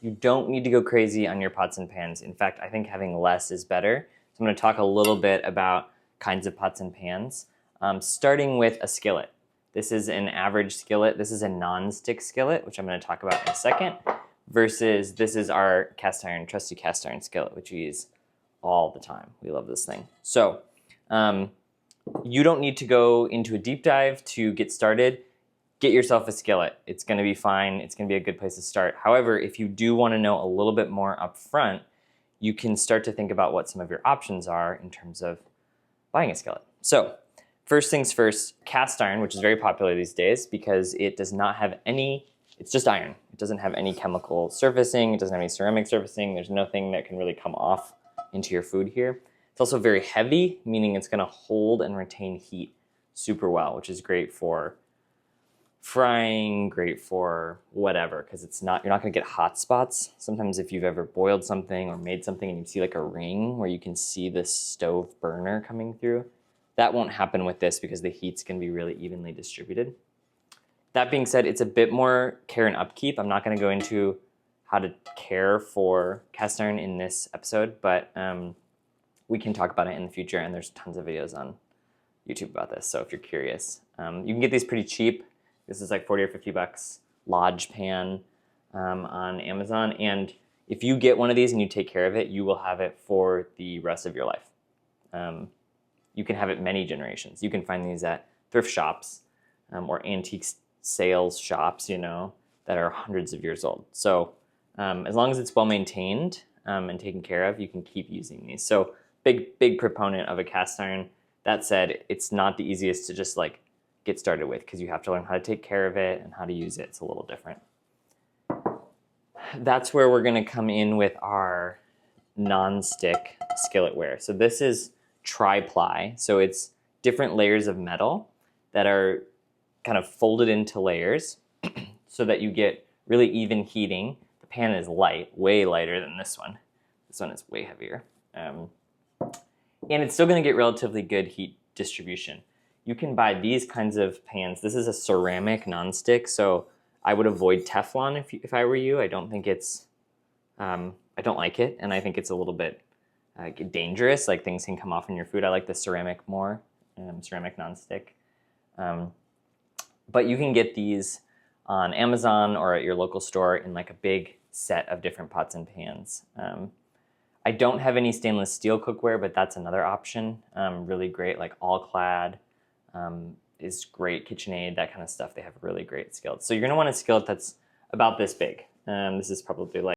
you don't need to go crazy on your pots and pans. In fact, I think having less is better. So I'm going to talk a little bit about kinds of pots and pans, starting with a skillet. This is an average skillet. This is a non-stick skillet, which I'm going to talk about in a second, versus this is our cast iron, trusty cast iron skillet, which we use all the time. We love this thing. So you don't need to go into a deep dive to get started. Get yourself a skillet. It's going to be fine. It's going to be a good place to start. However, if you do want to know a little bit more up front, you can start to think about what some of your options are in terms of buying a skillet. So first things first, cast iron, which is very popular these days because it does not have any, it's just iron. It doesn't have any chemical surfacing. It doesn't have any ceramic surfacing. There's nothing that can really come off into your food here. It's also very heavy, meaning it's going to hold and retain heat super well, which is great for frying, great for whatever, because you're not going to get hot spots. Sometimes if you've ever boiled something or made something and you see like a ring where you can see this stove burner coming through, that won't happen with this because the heat's going to be really evenly distributed. That being said, it's a bit more care and upkeep. I'm not going to go into how to care for cast iron in this episode, but we can talk about it in the future, and there's tons of videos on YouTube about this, so if you're curious. You can get these pretty cheap. This is like 40 or 50 bucks, Lodge pan on Amazon. And if you get one of these and you take care of it, you will have it for the rest of your life. You can have it many generations. You can find these at thrift shops or antique sales shops, you know, that are hundreds of years old. So as long as it's well maintained and taken care of, you can keep using these. So big proponent of a cast iron. That said, it's not the easiest to just like get started with because you have to learn how to take care of it and how to use it. It's a little different. That's where we're going to come in with our non-stick skilletware. So this is tri-ply. So it's different layers of metal that are kind of folded into layers so that you get really even heating. The pan is light, way lighter than this one. This one is way heavier. And it's still going to get relatively good heat distribution. You can buy these kinds of pans. This is a ceramic nonstick, so I would avoid Teflon if I were you. I don't think it's, I don't like it, and I think it's a little bit dangerous. Like things can come off in your food. I like the ceramic more, ceramic nonstick. But you can get these on Amazon or at your local store in like a big set of different pots and pans. I don't have any stainless steel cookware, but that's another option. Really great, like All Clad. Is great, KitchenAid, that kind of stuff. They have really great skillets. So you're going to want a skillet that's about this big. This is probably like